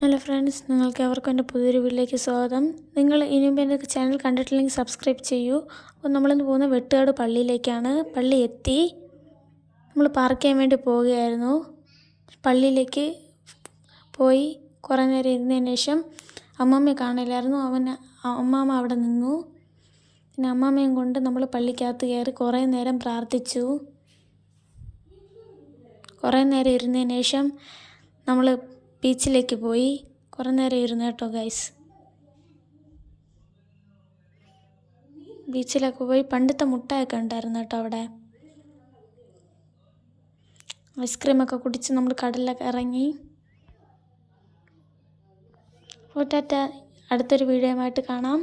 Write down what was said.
Hello friends, നിങ്ങൾക്ക് എവർക്കും എൻ്റെ പുതിയൊരു വീട്ടിലേക്ക് സ്വാഗതം. നിങ്ങൾ ഇനി മുമ്പ് എൻ്റെ ചാനൽ കണ്ടിട്ടില്ലെങ്കിൽ സബ്സ്ക്രൈബ് ചെയ്യൂ. അപ്പോൾ നമ്മളിന്ന് പോകുന്ന വെട്ടുകാട് പള്ളിയിലേക്കാണ്. പള്ളി എത്തി. നമ്മൾ പാർക്ക് ചെയ്യാൻ വേണ്ടി പോവുകയായിരുന്നു. പള്ളിയിലേക്ക് പോയി കുറേ നേരം ഇരുന്നതിന് ശേഷം അമ്മമ്മയെ കാണില്ലായിരുന്നു. അമ്മാമ്മ അവിടെ നിന്നു. പിന്നെ അമ്മാമ്മയും കൊണ്ട് നമ്മൾ പള്ളിക്കകത്ത് കയറി കുറേ നേരം പ്രാർത്ഥിച്ചു. കുറേ നേരം ഇരുന്നതിന് ശേഷം നമ്മൾ ബീച്ചിലേക്ക് പോയി കുറേ നേരം ഇരുന്നു കേട്ടോ ഗൈസ്. ബീച്ചിലൊക്കെ പോയി പണ്ടത്തെ മുട്ടയൊക്കെ ഉണ്ടായിരുന്നു കേട്ടോ അവിടെ. ഐസ്ക്രീമൊക്കെ കുടിച്ച് നമ്മൾ കടലിലൊക്കെ ഇറങ്ങി. ടാറ്റ, അടുത്തൊരു വീഡിയോയുമായിട്ട് കാണാം.